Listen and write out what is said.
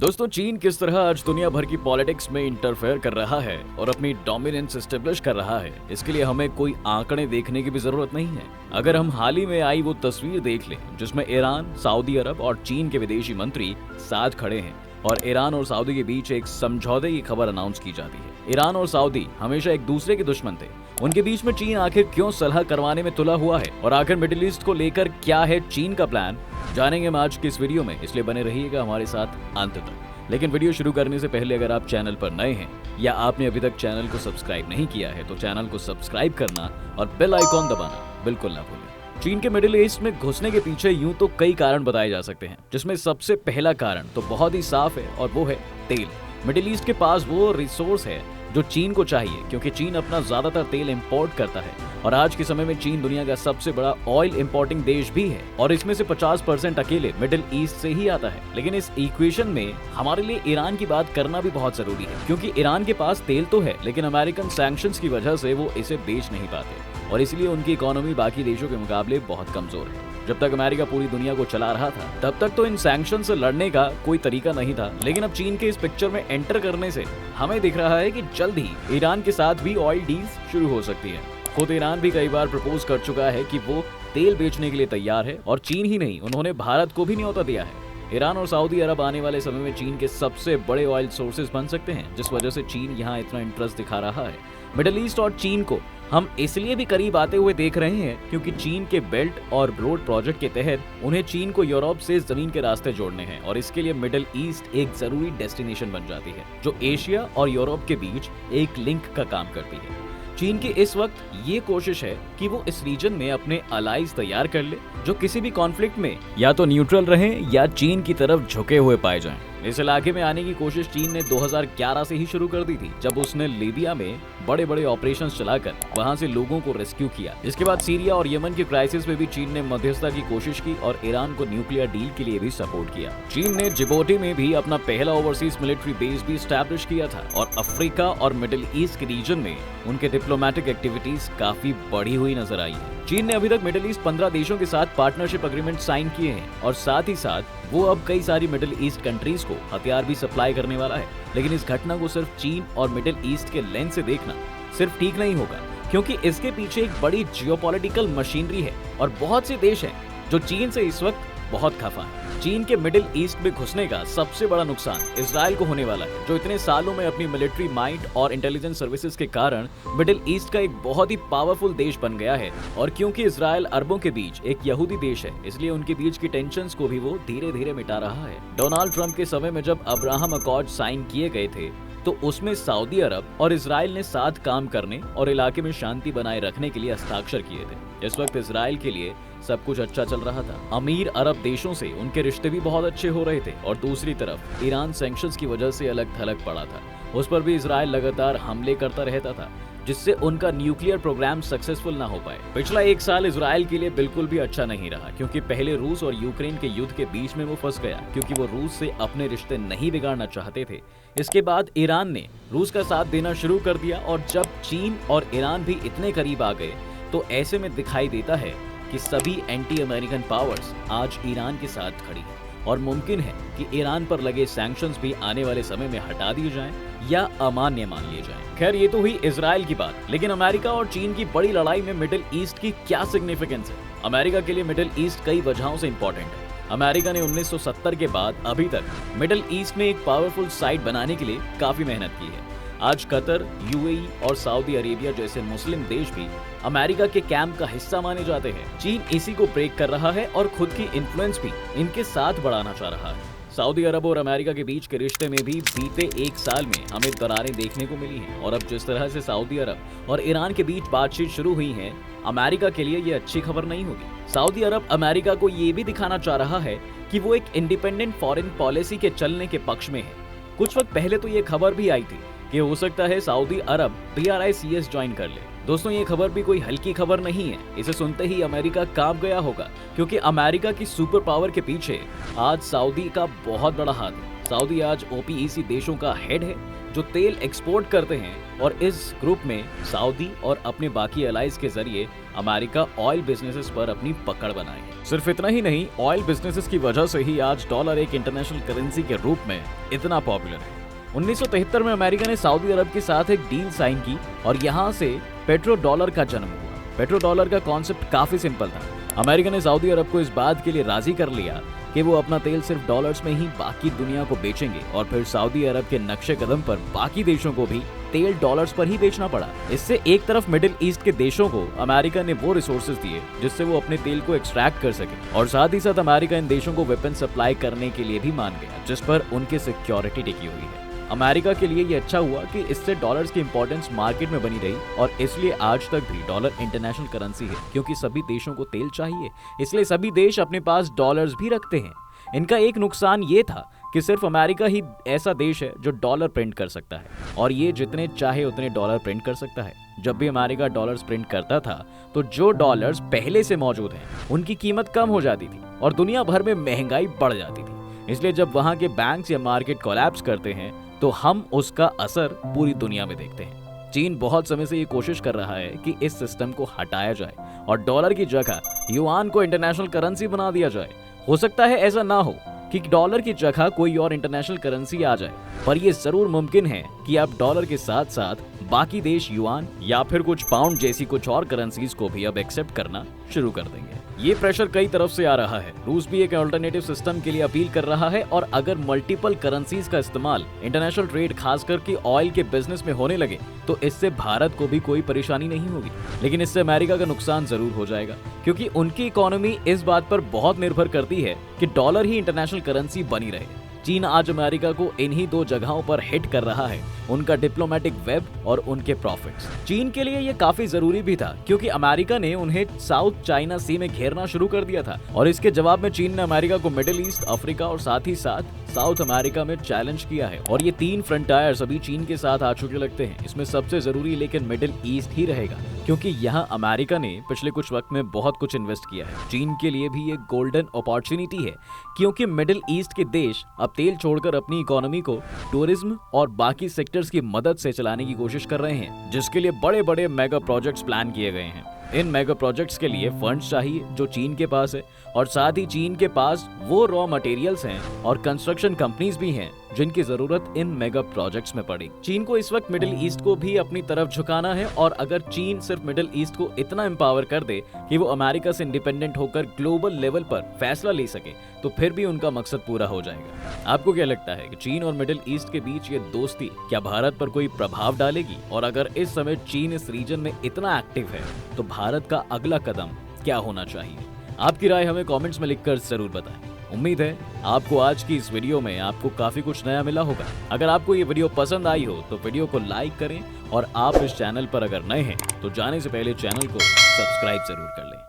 दोस्तों, चीन किस तरह आज दुनिया भर की पॉलिटिक्स में इंटरफेयर कर रहा है और अपनी डोमिनेंस एस्टेब्लिश कर रहा है, इसके लिए हमें कोई आंकड़े देखने की भी जरूरत नहीं है। अगर हम हाल ही में आई वो तस्वीर देख लें जिसमें ईरान, सऊदी अरब और चीन के विदेशी मंत्री साथ खड़े हैं और ईरान और सऊदी के बीच एक समझौते की खबर अनाउंस की जाती है। ईरान और सऊदी हमेशा एक दूसरे के दुश्मन थे। उनके बीच में चीन आखिर क्यों सलाह करवाने में तुला हुआ है और आखिर मिडिल ईस्ट को लेकर क्या है चीन का प्लान, जानेंगे हम आज की इस वीडियो में, इसलिए बने रहिएगा हमारे साथ अंत तक। लेकिन वीडियो शुरू करने से पहले अगर आप चैनल पर नए हैं या आपने अभी तक चैनल को सब्सक्राइब नहीं किया है तो चैनल को सब्सक्राइब करना और बेल आइकॉन दबाना बिल्कुल ना भूलें। चीन के मिडिल ईस्ट में घुसने के पीछे यूं तो कई कारण बताए जा सकते हैं, जिसमें सबसे पहला कारण तो बहुत ही साफ है और वो है तेल। मिडिल ईस्ट के पास वो रिसोर्स है जो चीन को चाहिए, क्योंकि चीन अपना ज्यादातर तेल इंपोर्ट करता है और आज के समय में चीन दुनिया का सबसे बड़ा ऑयल इंपोर्टिंग देश भी है और इसमें से 50% अकेले मिडिल ईस्ट से ही आता है। लेकिन इस इक्वेशन में हमारे लिए ईरान की बात करना भी बहुत जरूरी है, क्योंकि ईरान के पास तेल तो है लेकिन अमेरिकन सैंक्शंस की वजह से वो इसे बेच नहीं पाते और इसलिए उनकी इकोनॉमी बाकी देशों के मुकाबले बहुत कमजोर है। जब तक अमेरिका पूरी दुनिया को चला रहा था तब तक तो इन सैंक्शन से लड़ने का कोई तरीका नहीं था, लेकिन अब चीन के इस पिक्चर में एंटर करने से हमें दिख रहा है कि जल्द ही ईरान के साथ भी ऑयल डील्स शुरू हो सकती है। खुद ईरान भी कई बार प्रपोज कर चुका है कि वो तेल बेचने के लिए तैयार है और चीन ही नहीं, उन्होंने भारत को भी न्योता दिया है। ईरान और सऊदी अरब आने वाले समय में चीन के सबसे बड़े ऑयल सोर्सेज बन सकते हैं, जिस वजह से चीन यहाँ इतना इंटरेस्ट दिखा रहा है। मिडिल ईस्ट और चीन को हम इसलिए भी करीब आते हुए देख रहे हैं क्योंकि चीन के बेल्ट और रोड प्रोजेक्ट के तहत उन्हें चीन को यूरोप से जमीन के रास्ते जोड़ने हैं और इसके लिए मिडिल ईस्ट एक जरूरी डेस्टिनेशन बन जाती है जो एशिया और यूरोप के बीच एक लिंक का काम करती है। चीन की इस वक्त ये कोशिश है कि वो इस रीजन में अपने अलाइज तैयार कर ले जो किसी भी कॉन्फ्लिक्ट में या तो न्यूट्रल रहें या चीन की तरफ झुके हुए पाए जाएं। इस इलाके में आने की कोशिश चीन ने 2011 से ही शुरू कर दी थी, जब उसने लीबिया में बड़े बड़े ऑपरेशंस चलाकर वहां से लोगों को रेस्क्यू किया। इसके बाद सीरिया और यमन की क्राइसिस में भी चीन ने मध्यस्थता की कोशिश की और ईरान को न्यूक्लियर डील के लिए भी सपोर्ट किया। चीन ने जिबोटी में भी अपना पहला ओवरसीज मिलिट्री बेस भी स्टैब्लिश किया था और अफ्रीका और मिडिल ईस्ट के रीजन में उनके डिप्लोमेटिक एक्टिविटीज काफी बढ़ी हुई नजर आई है। चीन ने अभी तक मिडिल ईस्ट 15 देशों के साथ पार्टनरशिप एग्रीमेंट साइन किए हैं और साथ ही साथ वो अब कई सारी मिडिल ईस्ट कंट्रीज को हथियार भी सप्लाई करने वाला है। लेकिन इस घटना को सिर्फ चीन और मिडिल ईस्ट के लेंस से देखना सिर्फ ठीक नहीं होगा, क्योंकि इसके पीछे एक बड़ी जियोपॉलिटिकल मशीनरी है और बहुत से देश हैं जो चीन से इस वक्त बहुत खफा है। चीन के मिडिल ईस्ट में घुसने का सबसे बड़ा नुकसान इजराइल को होने वाला है, जो इतने सालों में अपनी मिलिट्री माइंड और इंटेलिजेंस सर्विसेज के कारण मिडिल ईस्ट का एक बहुत ही पावरफुल देश बन गया है। और क्योंकि इजराइल अरबों के बीच एक यहूदी देश है, इसलिए उनके बीच की टेंशंस को भी वो धीरे धीरे मिटा रहा है। डोनाल्ड ट्रंप के समय में जब अब्राहम अकॉर्ड साइन किए गए थे तो उसमें सऊदी अरब और इजराइल ने साथ काम करने और इलाके में शांति बनाए रखने के लिए हस्ताक्षर किए थे। इस वक्त इजराइल के लिए सब कुछ अच्छा चल रहा था। अमीर अरब देशों से उनके रिश्ते भी बहुत अच्छे हो रहे थे और दूसरी तरफ ईरान सैंक्शंस की वजह से अलग थलग पड़ा था। उस पर भी इजराइल लगातार हमले करता रहता था, जिससे उनका न्यूक्लियर प्रोग्राम सक्सेसफुल ना हो पाए। पिछला एक साल इजराइल के लिए बिल्कुल भी अच्छा नहीं रहा, क्योंकि पहले रूस और यूक्रेन के युद्ध के बीच में वो फंस गया, क्योंकि वो रूस से अपने रिश्ते नहीं बिगाड़ना चाहते थे। इसके बाद ईरान ने रूस का साथ देना शुरू कर दिया और जब चीन और ईरान भी इतने करीब आ गए तो ऐसे में दिखाई देता है कि सभी एंटी अमेरिकन पावर्स आज ईरान के साथ खड़ी हैं और मुमकिन है कि ईरान पर लगे सैंक्शंस भी आने वाले समय में हटा दिए जाएं या अमान्य मान लिए जाएं। खैर, ये तो हुई इजराइल की बात, लेकिन अमेरिका और चीन की बड़ी लड़ाई में मिडिल ईस्ट की क्या सिग्निफिकेंस है? अमेरिका के लिए मिडिल ईस्ट कई वजहों से इंपॉर्टेंट है। अमेरिका ने 1970 के बाद अभी तक मिडिल ईस्ट में एक पावरफुल साइट बनाने के लिए काफी मेहनत की है। आज कतर, यूएई और सऊदी अरेबिया जैसे मुस्लिम देश भी अमेरिका के कैंप का हिस्सा माने जाते हैं। चीन इसी को ब्रेक कर रहा है और खुद की इन्फ्लुएंस भी इनके साथ बढ़ाना चाह रहा है। सऊदी अरब और अमेरिका के बीच के रिश्ते में भी बीते एक साल में हमें दरारें देखने को मिली हैं और अब जिस तरह से सऊदी अरब और ईरान के बीच बातचीत शुरू हुई है, अमेरिका के लिए ये अच्छी खबर नहीं होगी। सऊदी अरब अमेरिका को ये भी दिखाना चाह रहा है कि वो एक इंडिपेंडेंट फॉरेन पॉलिसी के चलने के पक्ष में है। कुछ वक्त पहले तो ये खबर भी आई थी कि हो सकता है सऊदी अरब PRICS ज्वाइन कर ले। दोस्तों, ये खबर भी कोई हल्की खबर नहीं है। इसे सुनते ही अमेरिका कांप गया होगा, क्योंकि अमेरिका की सुपर पावर के पीछे आज सऊदी का बहुत बड़ा हाथ है। सऊदी आज OPEC देशों का हेड है, जो तेल एक्सपोर्ट करते हैं, और इस ग्रुप में सऊदी और अपने बाकी एलाइज के जरिए अमेरिका ऑयल बिजनेसेस पर अपनी पकड़ बनाए है। सिर्फ इतना ही नहीं, ऑयल बिजनेसेस की वजह से ही आज डॉलर एक इंटरनेशनल करेंसी के रूप में इतना पॉपुलर है। 1973 में अमेरिका ने सऊदी अरब के साथ एक डील साइन की और यहाँ से पेट्रो डॉलर का जन्म हुआ। पेट्रो डॉलर का कॉन्सेप्ट काफी सिंपल था। अमेरिका ने सऊदी अरब को इस बात के लिए राजी कर लिया कि वो अपना तेल सिर्फ डॉलर्स में ही बाकी दुनिया को बेचेंगे, और फिर सऊदी अरब के नक्शे कदम पर बाकी देशों को भी तेल डॉलर्स पर ही बेचना पड़ा। इससे एक तरफ मिडिल ईस्ट के देशों को अमेरिका ने वो रिसोर्सेज दिए जिससे वो अपने तेल को एक्सट्रैक्ट कर सके, और साथ ही साथ अमेरिका इन देशों को वेपन सप्लाई करने के लिए भी मान गया, जिस पर उनकी सिक्योरिटी टिकी हुई है। अमेरिका के लिए ये अच्छा हुआ कि इससे डॉलर्स की इंपॉर्टेंस मार्केट में बनी रही, और इसलिए आज तक भी डॉलर इंटरनेशनल करेंसी है, क्योंकि सभी देशों को तेल चाहिए, इसलिए सभी देश अपने पास डॉलर्स भी रखते हैं। इनका एक नुकसान ये था कि सिर्फ अमेरिका ही ऐसा देश है जो डॉलर प्रिंट कर सकता है, और ये जितने चाहे उतने डॉलर प्रिंट कर सकता है। जब भी अमेरिका डॉलर्स प्रिंट करता था तो जो डॉलर्स पहले से मौजूद हैं उनकी कीमत कम हो जाती थी और दुनिया भर में महंगाई बढ़ जाती थी। इसलिए जब वहां के बैंक्स या मार्केट कोलैप्स करते हैं तो हम उसका असर पूरी दुनिया में देखते हैं। चीन बहुत समय से ये कोशिश कर रहा है कि इस सिस्टम को हटाया जाए और डॉलर की जगह युआन को इंटरनेशनल करेंसी बना दिया जाए। हो सकता है ऐसा ना हो कि डॉलर की जगह कोई और इंटरनेशनल करेंसी आ जाए, पर यह जरूर मुमकिन है कि अब डॉलर के साथ साथ बाकी देश युआन या फिर कुछ पाउंड जैसी कुछ और करेंसीज को भी अब एक्सेप्ट करना शुरू कर देंगे। ये प्रेशर कई तरफ से आ रहा है। रूस भी एक अल्टरनेटिव सिस्टम के लिए अपील कर रहा है, और अगर मल्टीपल करेंसीज का इस्तेमाल इंटरनेशनल ट्रेड खास करके ऑयल के बिजनेस में होने लगे तो इससे भारत को भी कोई परेशानी नहीं होगी, लेकिन इससे अमेरिका का नुकसान जरूर हो जाएगा, क्योंकि उनकी इकोनॉमी इस बात पर बहुत निर्भर करती है कि डॉलर ही इंटरनेशनल करेंसी बनी रहे। चीन आज अमेरिका को इन्हीं दो जगहों पर हिट कर रहा है, उनका डिप्लोमेटिक वेब और उनके प्रॉफिट्स। चीन के लिए ये काफी जरूरी भी था, क्योंकि अमेरिका ने उन्हें साउथ चाइना सी में घेरना शुरू कर दिया था, और इसके जवाब में चीन ने अमेरिका को मिडिल ईस्ट, अफ्रीका और साथ ही साथ साउथ अमेरिका में चैलेंज किया है। और ये तीन फ्रंटायर्स अभी चीन के साथ आ चुके लगते हैं। इसमें सबसे जरूरी लेकिन मिडिल ईस्ट ही रहेगा, क्योंकि यहाँ अमेरिका ने पिछले कुछ वक्त में बहुत कुछ इन्वेस्ट किया है। चीन के लिए भी ये गोल्डन अपॉर्चुनिटी है, क्योंकि मिडिल ईस्ट के देश अब तेल छोड़कर अपनी इकोनॉमी को टूरिज्म और बाकी सेक्टर्स की मदद से चलाने की कोशिश कर रहे हैं, जिसके लिए बड़े बड़े मेगा प्रोजेक्ट्स प्लान किए गए हैं। इन मेगा प्रोजेक्ट्स के लिए फंड्स चाहिए जो चीन के पास है, और साथ ही चीन के पास वो रॉ मटेरियल्स हैं और कंस्ट्रक्शन कंपनीज भी हैं जिनकी जरूरत इन मेगा प्रोजेक्ट्स में पड़ी। चीन को इस वक्त मिडिल ईस्ट को भी अपनी तरफ झुकाना है, और अगर चीन सिर्फ मिडिल ईस्ट को इतना एम्पावर कर दे कि वो अमेरिका से इंडिपेंडेंट होकर ग्लोबल लेवल पर फैसला ले सके तो फिर भी उनका मकसद पूरा हो जाएगा। आपको क्या लगता है कि चीन और मिडिल ईस्ट के बीच ये दोस्ती क्या भारत पर कोई प्रभाव डालेगी? और अगर इस समय चीन इस रीजन में इतना एक्टिव है तो भारत का अगला कदम क्या होना चाहिए? आपकी राय हमें कमेंट्स में लिखकर जरूर बताएं। उम्मीद है आपको आज की इस वीडियो में आपको काफी कुछ नया मिला होगा। अगर आपको ये वीडियो पसंद आई हो तो वीडियो को लाइक करें, और आप इस चैनल पर अगर नए हैं तो जाने से पहले चैनल को सब्सक्राइब जरूर कर लें।